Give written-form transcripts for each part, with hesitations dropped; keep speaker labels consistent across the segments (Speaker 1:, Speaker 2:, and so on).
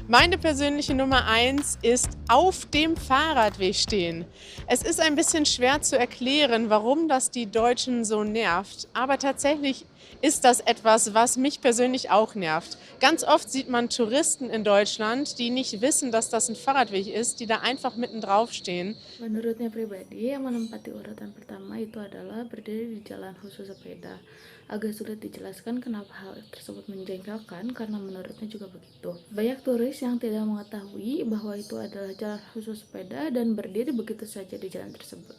Speaker 1: Meine persönliche Nummer eins ist auf dem Fahrradweg stehen. Es ist ein bisschen schwer zu erklären, warum das die Deutschen so nervt. Aber tatsächlich ist das etwas, was mich persönlich auch nervt. Ganz oft sieht man Touristen in Deutschland, die nicht wissen, dass das ein Fahrradweg ist, die da einfach mitten drauf stehen.
Speaker 2: Menurutnya pribadi, yang menempati urutan pertama itu adalah berdiri di jalan khusus sepeda. Agak sulit dijelaskan kenapa hal tersebut menjengkelkan karena menurutnya juga begitu. Banyak turis yang tidak mengetahui bahwa itu adalah jalan khusus sepeda dan berdiri begitu saja di jalan tersebut.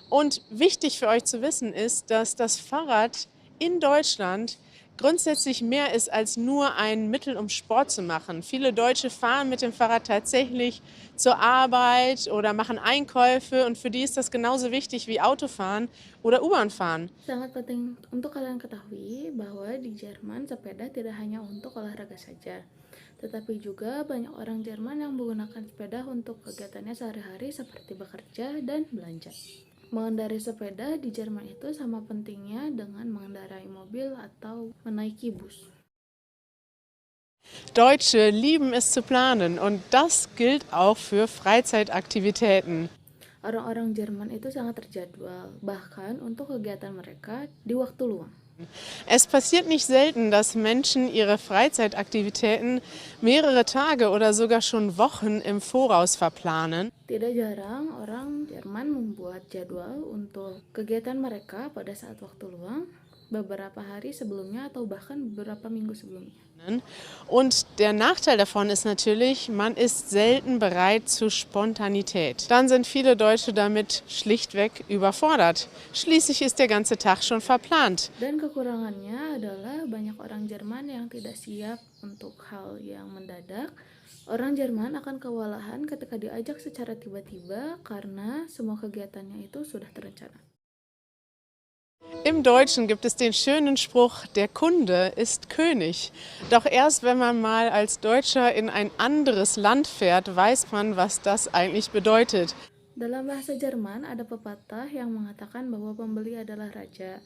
Speaker 1: Und wichtig für euch zu wissen ist, dass das Fahrrad in Deutschland grundsätzlich mehr ist als nur ein Mittel, um Sport zu machen. Viele Deutsche fahren mit dem Fahrrad tatsächlich zur Arbeit oder machen Einkäufe und für die ist das genauso wichtig wie Autofahren oder U-Bahn fahren.
Speaker 2: Sangat penting untuk kalian ketahui bahwa di Jerman sepeda tidak hanya untuk olahraga saja, tetapi juga banyak orang Jerman yang menggunakan sepeda untuk kegiatannya sehari-hari seperti bekerja dan belanja. Mengendarai sepeda di Jerman itu sama pentingnya dengan mengendarai mobil atau menaiki bus.
Speaker 1: Deutsche lieben es zu planen und das gilt auch für Freizeitaktivitäten.
Speaker 2: Orang-orang Jerman itu sangat terjadwal, bahkan untuk kegiatan mereka di waktu luang.
Speaker 1: Es passiert nicht selten, dass Menschen ihre Freizeitaktivitäten mehrere Tage oder sogar schon Wochen im Voraus verplanen.
Speaker 2: Tidak jarang orang Jerman membuat jadwal untuk kegiatan mereka pada saat waktu luang beberapa hari sebelumnya atau bahkan beberapa minggu sebelumnya.
Speaker 1: Und der Nachteil davon ist natürlich, man ist selten bereit zu Spontanität. Dann sind viele Deutsche damit schlichtweg überfordert. Schließlich ist der ganze Tag schon verplant.
Speaker 2: Dan kekurangannya adalah banyak orang Jerman yang tidak siap untuk hal yang mendadak. Orang Jerman akan kewalahan ketika diajak secara tiba-tiba karena semua kegiatannya itu sudah terencana.
Speaker 1: Im Deutschen gibt es den schönen Spruch, der Kunde ist König. Doch erst wenn man mal als Deutscher in ein anderes Land fährt, weiß man, was das eigentlich bedeutet.
Speaker 2: Dalam bahasa Jerman ada pepatah yang mengatakan bahwa pembeli adalah raja.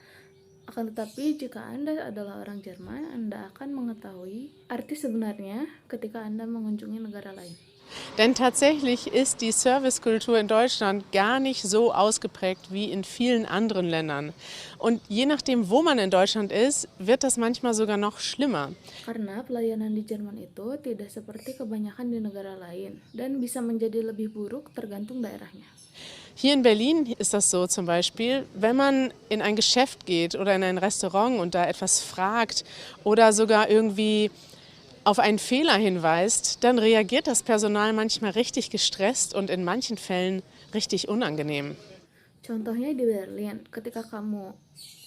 Speaker 2: Akan tetapi jika Anda adalah orang Jerman, Anda akan mengetahui arti sebenarnya ketika Anda mengunjungi negara lain.
Speaker 1: Denn tatsächlich ist die Servicekultur in Deutschland gar nicht so ausgeprägt wie in vielen anderen Ländern. Und je nachdem, wo man in Deutschland ist, wird das manchmal sogar noch schlimmer.
Speaker 2: Karena pelayanan di Jerman itu tidak seperti kebanyakan di negara lain dan bisa menjadi lebih buruk tergantung daerahnya.
Speaker 1: Hier in Berlin ist das so zum Beispiel, wenn man in ein Geschäft geht oder in ein Restaurant und da etwas fragt oder sogar irgendwie auf einen Fehler hinweist, dann reagiert das Personal manchmal richtig gestresst und in manchen Fällen richtig unangenehm.
Speaker 2: Contohnya di Berlin, ketika kamu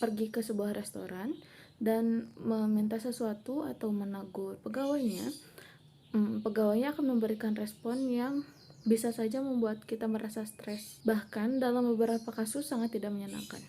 Speaker 2: pergi ke sebuah restoran dan meminta sesuatu atau menegur pegawainya, pegawainya akan memberikan respon yang bisa saja membuat kita merasa stres. Bahkan dalam beberapa kasus sangat tidak menyenangkan.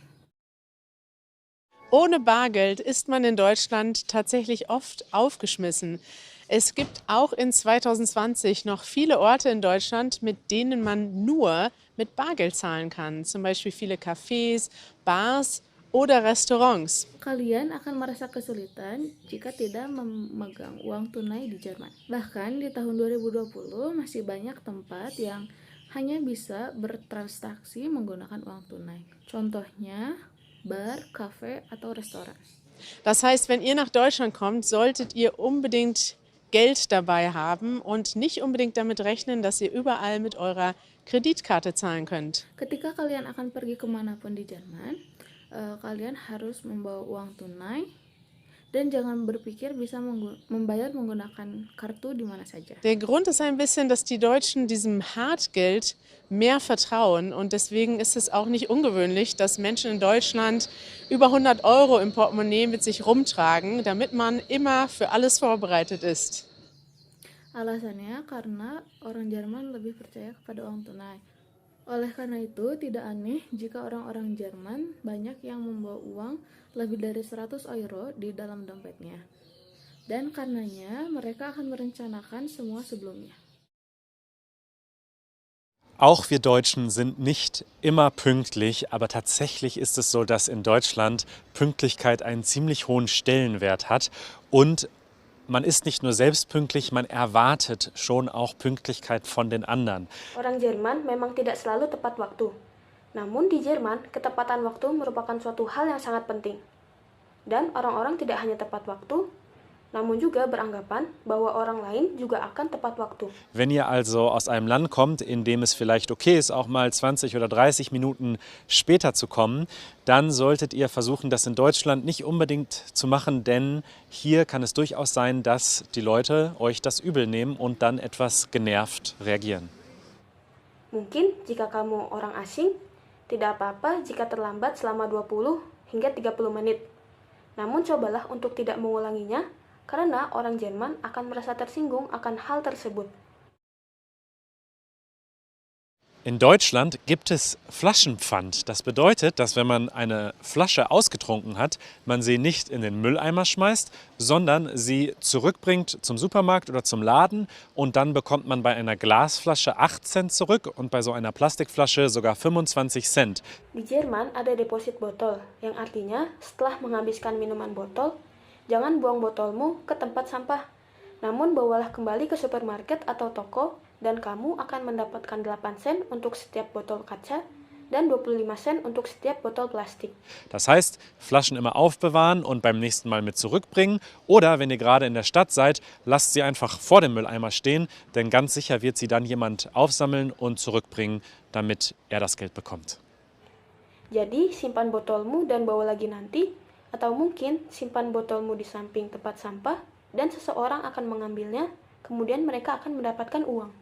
Speaker 1: Ohne Bargeld ist man in Deutschland tatsächlich oft aufgeschmissen. Es gibt auch in 2020 noch viele Orte in Deutschland, mit denen man nur mit Bargeld zahlen kann. Zum Beispiel viele Cafés, Bars oder Restaurants.
Speaker 2: Kalian akan merasa kesulitan jika tidak memegang uang tunai di Jerman. Bahkan di tahun 2020 masih banyak tempat yang hanya bisa bertransaksi menggunakan uang tunai. Contohnya Bar, Kafe, atau Restoran.
Speaker 1: Das heißt, wenn ihr nach Deutschland kommt, solltet ihr unbedingt Geld dabei haben und nicht unbedingt damit rechnen, dass ihr überall mit eurer Kreditkarte zahlen könnt.
Speaker 2: Ketika kalian akan pergi kemanapun di Jerman, kalian harus membawa uang tunai dan jangan berpikir bisa membayar menggunakan kartu di mana saja.
Speaker 1: Der Grund ist ein bisschen, dass die Deutschen diesem Hartgeld mehr vertrauen und deswegen ist es auch nicht ungewöhnlich, dass Menschen in Deutschland über 100 € im Portemonnaie mit sich rumtragen, damit man immer für alles vorbereitet ist.
Speaker 2: Alasannya karena orang Jerman lebih percaya kepada uang tunai. Oleh karena itu, tidak aneh jika orang-orang Jerman banyak yang membawa uang lebih dari 100 € di dalam dompetnya. Dan karenanya mereka akan merencanakan semua sebelumnya.
Speaker 3: Auch wir Deutschen sind nicht immer pünktlich, aber tatsächlich ist es so, dass in Deutschland Pünktlichkeit einen ziemlich hohen Stellenwert hat und man ist nicht nur selbst pünktlich, man erwartet schon auch Pünktlichkeit von den anderen.
Speaker 2: Orang Jerman memang tidak selalu tepat waktu. Namun di Jerman, ketepatan waktu merupakan suatu hal yang sangat penting. Dan orang-orang tidak hanya tepat waktu, namun juga beranggapan bahwa orang lain juga akan tepat waktu.
Speaker 3: Wenn ihr also aus einem Land kommt, in dem es vielleicht okay ist, auch mal 20 oder 30 Minuten später zu kommen, dann solltet ihr versuchen, das in Deutschland nicht unbedingt zu machen, denn hier kann es durchaus sein, dass die Leute euch das übel nehmen und dann etwas genervt reagieren.
Speaker 2: Mungkin jika kamu orang asing, tidak apa-apa jika terlambat selama 20 hingga 30 menit. Namun cobalah untuk tidak mengulanginya, karena orang Jerman akan merasa tersinggung akan hal tersebut.
Speaker 3: In Deutschland gibt es Flaschenpfand. Das bedeutet, dass wenn man eine Flasche ausgetrunken hat, man sie nicht in den Mülleimer schmeißt, sondern sie zurückbringt zum Supermarkt oder zum Laden und dann bekommt man bei einer Glasflasche 8 Cent zurück und bei so einer Plastikflasche sogar 25 Cent.
Speaker 2: Di Jerman ada deposit botol, yang artinya setelah menghabiskan minuman botol, jangan buang botolmu ke tempat sampah, namun bawalah kembali ke supermarket atau toko dan kamu akan mendapatkan 8 sen untuk setiap botol kaca dan 25 Cent untuk setiap botol Plastik.
Speaker 3: Das heißt, Flaschen immer aufbewahren und beim nächsten Mal mit zurückbringen. Oder wenn ihr gerade in der Stadt seid, lasst sie einfach vor dem Mülleimer stehen, denn ganz sicher wird sie dann jemand aufsammeln und zurückbringen, damit er das Geld bekommt.
Speaker 2: Jadi simpan botolmu dan bawa lagi nanti, atau mungkin simpan botolmu di samping tempat sampah dan seseorang akan mengambilnya, kemudian mereka akan mendapatkan uang.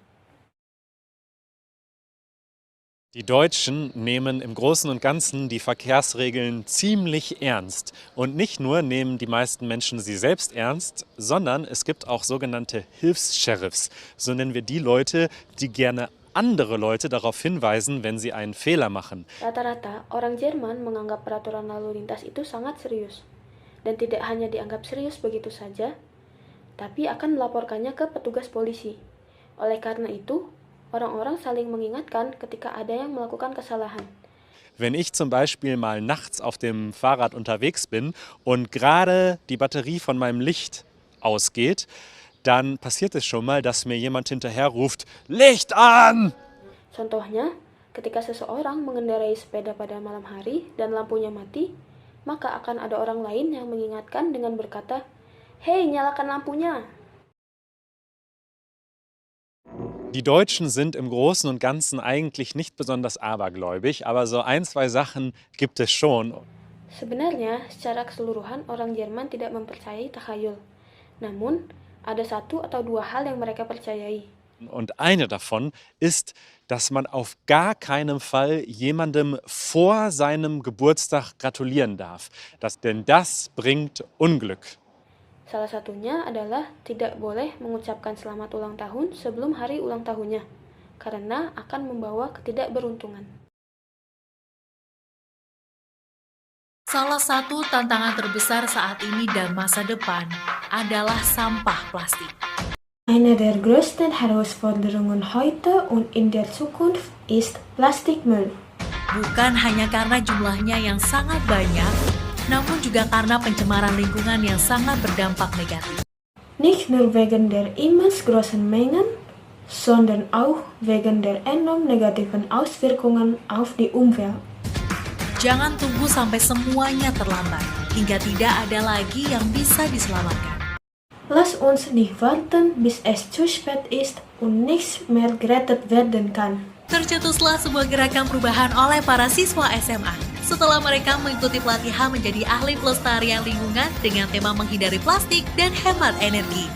Speaker 3: Die Deutschen nehmen im Großen und Ganzen die Verkehrsregeln ziemlich ernst. Und nicht nur nehmen die meisten Menschen sie selbst ernst, sondern es gibt auch sogenannte Hilfs-Sheriffs. So nennen wir die Leute, die gerne andere Leute darauf hinweisen, wenn sie einen Fehler machen.
Speaker 2: Rata-rata, orang Jerman menganggap peraturan lalu lintas itu sangat serius. Dan tidak hanya dianggap serius begitu saja, tapi akan melaporkannya ke petugas polisi. Oleh karena itu, orang-orang saling mengingatkan ketika ada yang melakukan kesalahan.
Speaker 3: Wenn ich zum Beispiel mal nachts auf dem Fahrrad unterwegs bin und gerade die Batterie von meinem Licht ausgeht, dann passiert es schon mal, dass mir jemand hinterher ruft, Licht an!
Speaker 2: Contohnya, ketika seseorang mengendarai sepeda pada malam hari dan lampunya mati, maka akan ada orang lain yang mengingatkan dengan berkata, Hei, nyalakan lampunya!
Speaker 3: Die Deutschen sind im Großen und Ganzen eigentlich nicht besonders abergläubig, aber so ein, zwei Sachen gibt es schon.
Speaker 2: Sebenarnya, secara keseluruhan orang Jerman tidak mempercayai takhayul. Namun, ada satu atau dua hal yang mereka percayai.
Speaker 3: Und eine davon ist, dass man auf gar keinen Fall jemandem vor seinem Geburtstag gratulieren darf. Denn das bringt Unglück.
Speaker 2: Salah satunya adalah tidak boleh mengucapkan selamat ulang tahun sebelum hari ulang tahunnya, karena akan membawa ketidakberuntungan.
Speaker 4: Salah satu tantangan terbesar saat ini dan masa depan adalah sampah plastik.
Speaker 2: Eine der größten Herausforderungen heute und in der Zukunft ist Plastikmüll.
Speaker 4: Bukan hanya karena jumlahnya yang sangat banyak, namun juga karena pencemaran lingkungan yang sangat berdampak negatif.
Speaker 2: Nicht nur wegen der immens großen Mengen, sondern auch wegen der enorm negativen Auswirkungen auf die Umwelt.
Speaker 4: Jangan tunggu sampai semuanya terlambat, hingga tidak ada lagi yang bisa diselamatkan.
Speaker 2: Lass uns nicht warten, bis es zu spät ist und nichts mehr gerettet werden kann.
Speaker 4: Tercetuslah sebuah gerakan perubahan oleh para siswa SMA. Setelah mereka mengikuti pelatihan menjadi ahli pelestarian lingkungan dengan tema menghindari plastik dan hemat energi.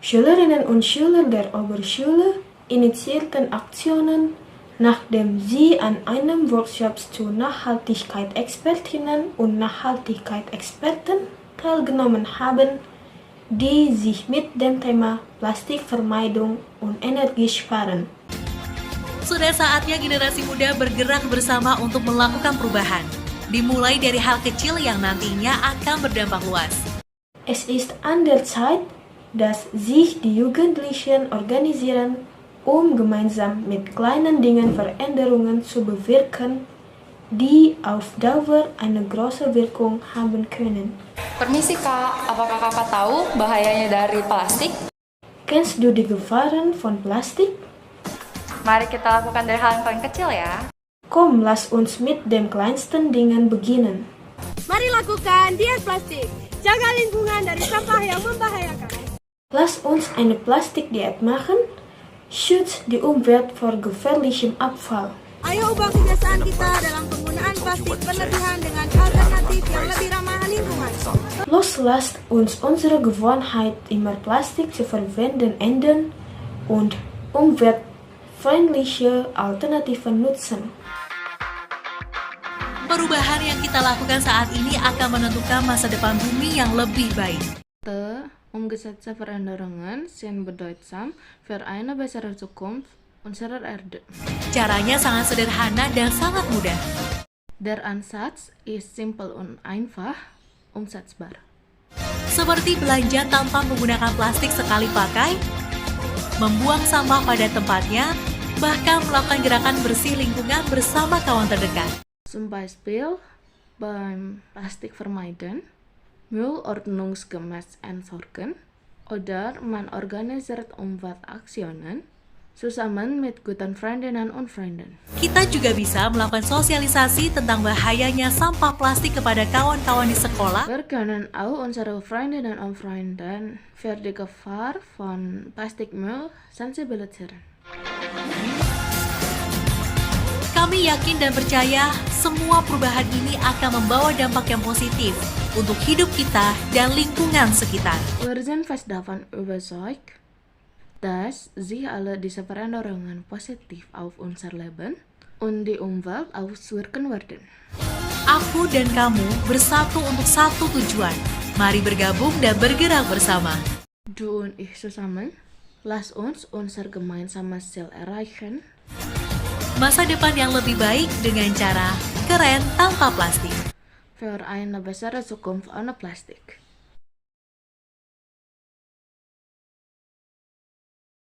Speaker 2: Schülerinnen und Schüler der Oberschule initiierten Aktionen, nachdem sie an einem Workshop zu Nachhaltigkeitsexpertinnen und Nachhaltigkeitsexperten teilgenommen haben, die sich mit dem Thema Plastikvermeidung und Energiesparen.
Speaker 4: Sudah saatnya generasi muda bergerak bersama untuk melakukan perubahan. Dimulai dari hal kecil yang nantinya akan berdampak luas.
Speaker 2: Es ist an der Zeit, dass sich die Jugendlichen organisieren, gemeinsam mit kleinen Dingen Veränderungen zu bewirken, die auf Dauer eine große Wirkung haben können.
Speaker 5: Permisi Kak, apakah Kakak tahu bahayanya dari plastik?
Speaker 2: Kennst du die Gefahren von Plastik?
Speaker 5: Mari kita lakukan dari hal yang paling kecil ya.
Speaker 2: Komm, lass uns mit dem kleinsten Dingen beginnen.
Speaker 6: Mari lakukan diet plastik. Jaga lingkungan dari sampah yang membahayakan.
Speaker 2: Lass uns eine Plastikdiät machen. Schütz die Umwelt vor gefährlichem Abfall.
Speaker 6: Ayo ubah kebiasaan kita dalam penggunaan plastik berlebihan dengan alternatif yang lebih ramah lingkungan.
Speaker 2: Los, lasst uns unsere Gewohnheit, immer Plastik zu verwenden, ändern und umweltfreundliche Alternativen nutzen.
Speaker 4: Perubahan yang kita lakukan saat ini akan menentukan masa depan bumi yang lebih baik.
Speaker 2: Umgesetzte Veränderungen sind bedeutsam für eine bessere Zukunft unserer Erde.
Speaker 4: Caranya sangat sederhana dan sangat mudah.
Speaker 2: Der Ansatz ist simpel und einfach umsetzbar.
Speaker 4: Seperti belanja tanpa menggunakan plastik sekali pakai, membuang sampah pada tempatnya, bahkan melakukan gerakan bersih lingkungan bersama kawan terdekat.
Speaker 2: Zum Beispiel beim Plastikvermeiden, Müllordnungsgemäß entsorgen oder man organisiert Umweltaktionen zusammen mit guten Freundinnen und Freunden.
Speaker 4: Kita juga bisa melakukan sosialisasi tentang bahayanya sampah plastik kepada kawan-kawan di sekolah.
Speaker 2: Wir können auch unsere Freundinnen und Freunden für die Gefahr von Plastikmüll sensibilisieren.
Speaker 4: Kami yakin dan percaya semua perubahan ini akan membawa dampak yang positif untuk hidup kita dan lingkungan sekitar.
Speaker 2: Wir sind fest davon überzeugt, dass sich alle diese Veränderungen positiv auf unser Leben und die Umwelt auswirken werden.
Speaker 4: Aku dan kamu bersatu untuk satu tujuan. Mari bergabung dan bergerak bersama.
Speaker 2: Du und ich zusammen, lass uns unser gemeinsames Ziel erreichen.
Speaker 4: Masa depan yang lebih baik dengan cara keren tanpa plastik.
Speaker 2: Für eine bessere Zukunft ohne Plastik.